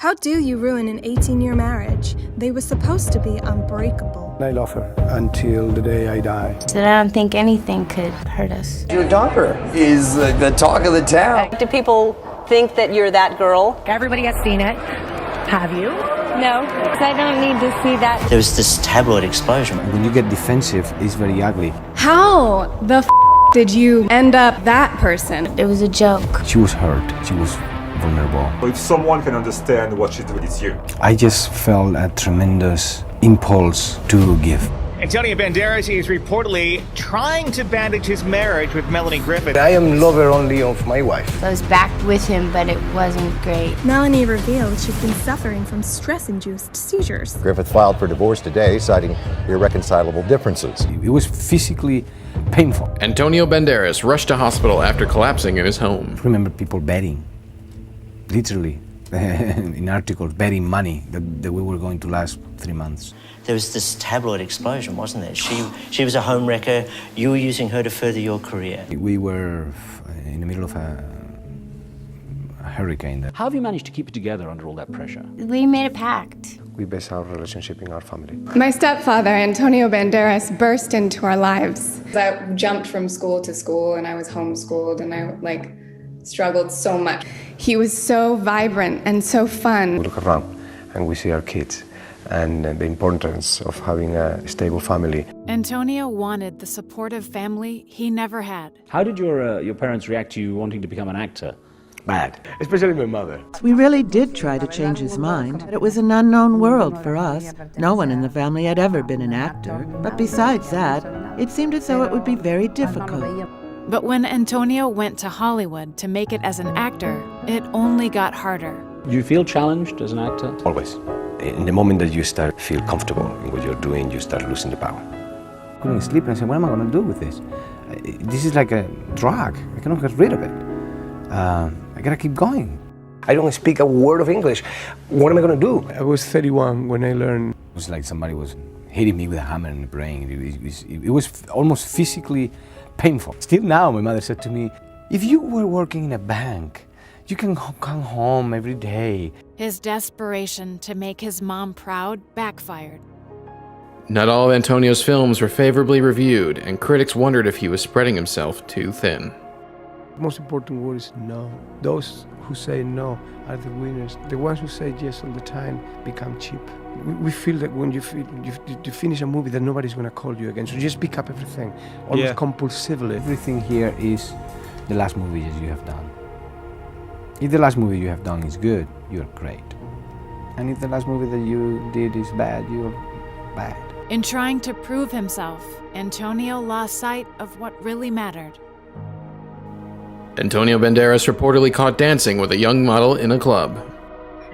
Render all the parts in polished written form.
How do you ruin an 18-year marriage? They were supposed to be unbreakable. I love her until the day I die. So I don't think anything could hurt us. Your daughter is the talk of the town. Do people think that you're that girl? Everybody has seen it. Have you? No, because I don't need to see that. There was this tabloid explosion. When you get defensive, it's very ugly. How the did you end up that person? It was a joke. She was hurt. She was vulnerable. If someone can understand what she's doing, it's you. I just felt a tremendous impulse to give. Antonio Banderas is reportedly trying to bandage his marriage with Melanie Griffith. I am lover only of my wife. I was back with him, but it wasn't great. Melanie revealed she'd been suffering from stress-induced seizures. Griffith filed for divorce today, citing irreconcilable differences. It was physically painful. Antonio Banderas rushed to hospital after collapsing in his home. I remember people betting, literally, in articles, betting money that we were going to last 3 months. There was this tabloid explosion, wasn't there? She was a home wrecker. You were using her to further your career. We were in the middle of a hurricane. How have you managed to keep it together under all that pressure? We made a pact. We base our relationship in our family. My stepfather, Antonio Banderas, burst into our lives. I jumped from school to school and I was homeschooled and I struggled so much. He was so vibrant and so fun. We look around and we see our kids and the importance of having a stable family. Antonio wanted the supportive family he never had. How did your parents react to you wanting to become an actor? Bad, especially my mother. We really did try to change his mind. It was an unknown world for us. No one in the family had ever been an actor. But besides that, it seemed as though it would be very difficult. But when Antonio went to Hollywood to make it as an actor, it only got harder. Do you feel challenged as an actor? Always. In the moment that you start to feel comfortable in what you're doing, you start losing the power. I couldn't sleep and I said, what am I going to do with this? This is like a drug. I cannot get rid of it. I got to keep going. I don't speak a word of English. What am I going to do? I was 31 when I learned. It was like somebody was hitting me with a hammer in the brain. It was almost physically painful. Still now, my mother said to me, if you were working in a bank, you can come home every day. His desperation to make his mom proud backfired. Not all of Antonio's films were favorably reviewed, and critics wondered if he was spreading himself too thin. The most important word is no. Those who say no are the winners. The ones who say yes all the time become cheap. We feel that when you finish a movie that nobody's going to call you again. So just pick up everything, almost compulsively. Everything here is the last movie that you have done. If the last movie you have done is good, you're great. And if the last movie that you did is bad, you're bad. In trying to prove himself, Antonio lost sight of what really mattered. Antonio Banderas reportedly caught dancing with a young model in a club.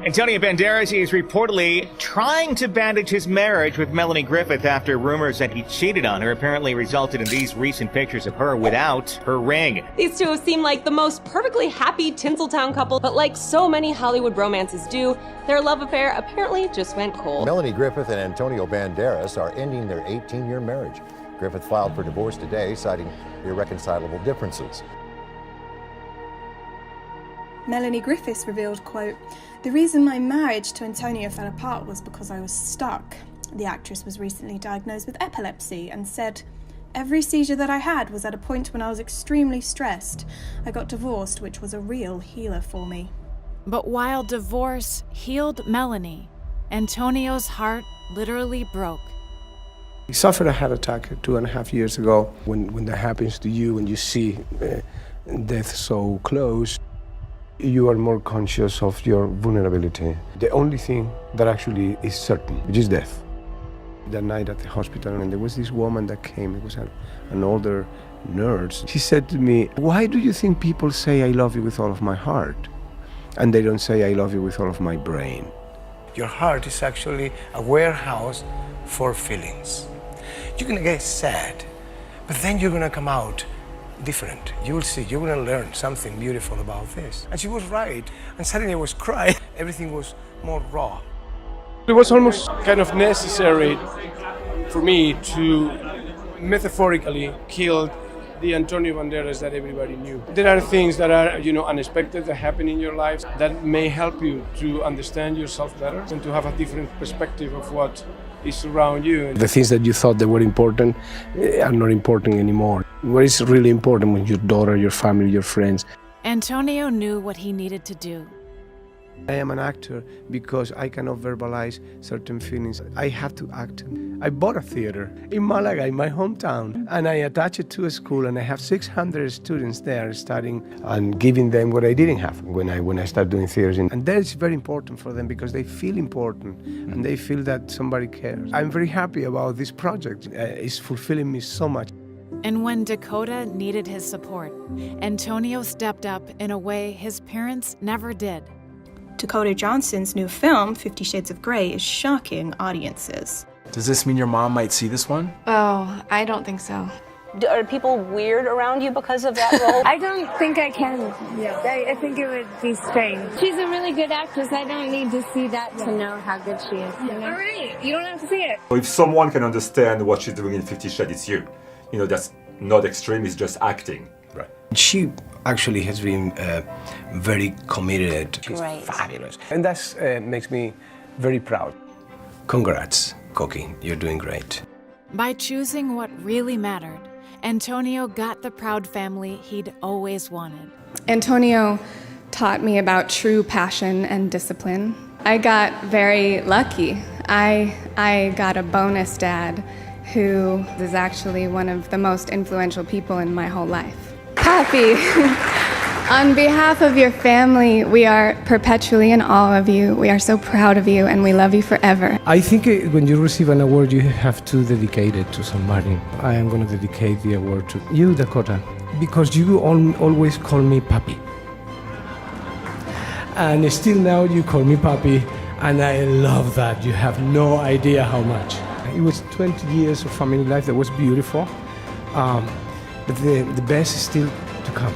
Antonio Banderas is reportedly trying to bandage his marriage with Melanie Griffith after rumors that he cheated on her apparently resulted in these recent pictures of her without her ring. These two seem like the most perfectly happy Tinseltown couple, but like so many Hollywood romances do, their love affair apparently just went cold. Melanie Griffith and Antonio Banderas are ending their 18-year marriage. Griffith filed for divorce today, citing irreconcilable differences. Melanie Griffiths revealed, quote, "The reason my marriage to Antonio fell apart was because I was stuck. The actress was recently diagnosed with epilepsy and said, every seizure that I had was at a point when I was extremely stressed. I got divorced, which was a real healer for me." But while divorce healed Melanie, Antonio's heart literally broke. I suffered a heart attack 2.5 years ago. When that happens to you and you see death so close, you are more conscious of your vulnerability. The only thing that actually is certain, which is death. That night at the hospital, and there was this woman that came. It was an older nurse. She said to me, "Why do you think people say I love you with all of my heart, and they don't say I love you with all of my brain?" Your heart is actually a warehouse for feelings. You're gonna get sad, but then you're gonna come out different. You will see, you're going to learn something beautiful about this. And she was right. And suddenly I was crying. Everything was more raw. It was almost kind of necessary for me to metaphorically kill the Antonio Banderas that everybody knew. There are things that are, unexpected that happen in your life that may help you to understand yourself better and to have a different perspective of what is around you. The things that you thought that were important are not important anymore. What is really important with your daughter, your family, your friends. Antonio knew what he needed to do. I am an actor because I cannot verbalize certain feelings. I have to act. I bought a theater in Malaga, in my hometown, and I attach it to a school, and I have 600 students there studying and giving them what I didn't have when I started doing theaters. And that is very important for them because they feel important and they feel that somebody cares. I'm very happy about this project. It's fulfilling me so much. And when Dakota needed his support, Antonio stepped up in a way his parents never did. Dakota Johnson's new film, 50 Shades of Grey, is shocking audiences. Does this mean your mom might see this one? Oh, I don't think so. Are people weird around you because of that role? I don't think I can. Yeah. I think it would be strange. She's a really good actress. I don't need to see that to know how good she is. You know? All right, you don't have to see it. If someone can understand what she's doing in 50 Shades, it's you. That's not extreme, it's just acting. Right. She actually has been very committed. She's Great. fabulous. And that makes me very proud. Congrats, Coqui. You're doing great. By choosing what really mattered, Antonio got the proud family he'd always wanted. Antonio taught me about true passion and discipline. I got very lucky. I got a bonus dad who is actually one of the most influential people in my whole life. Papi, on behalf of your family, we are perpetually in awe of you. We are so proud of you, and we love you forever. I think when you receive an award, you have to dedicate it to somebody. I am going to dedicate the award to you, Dakota, because you always call me Papi. And still now you call me Papi, and I love that. You have no idea how much. It was 20 years of family life that was beautiful, but the best is still to come.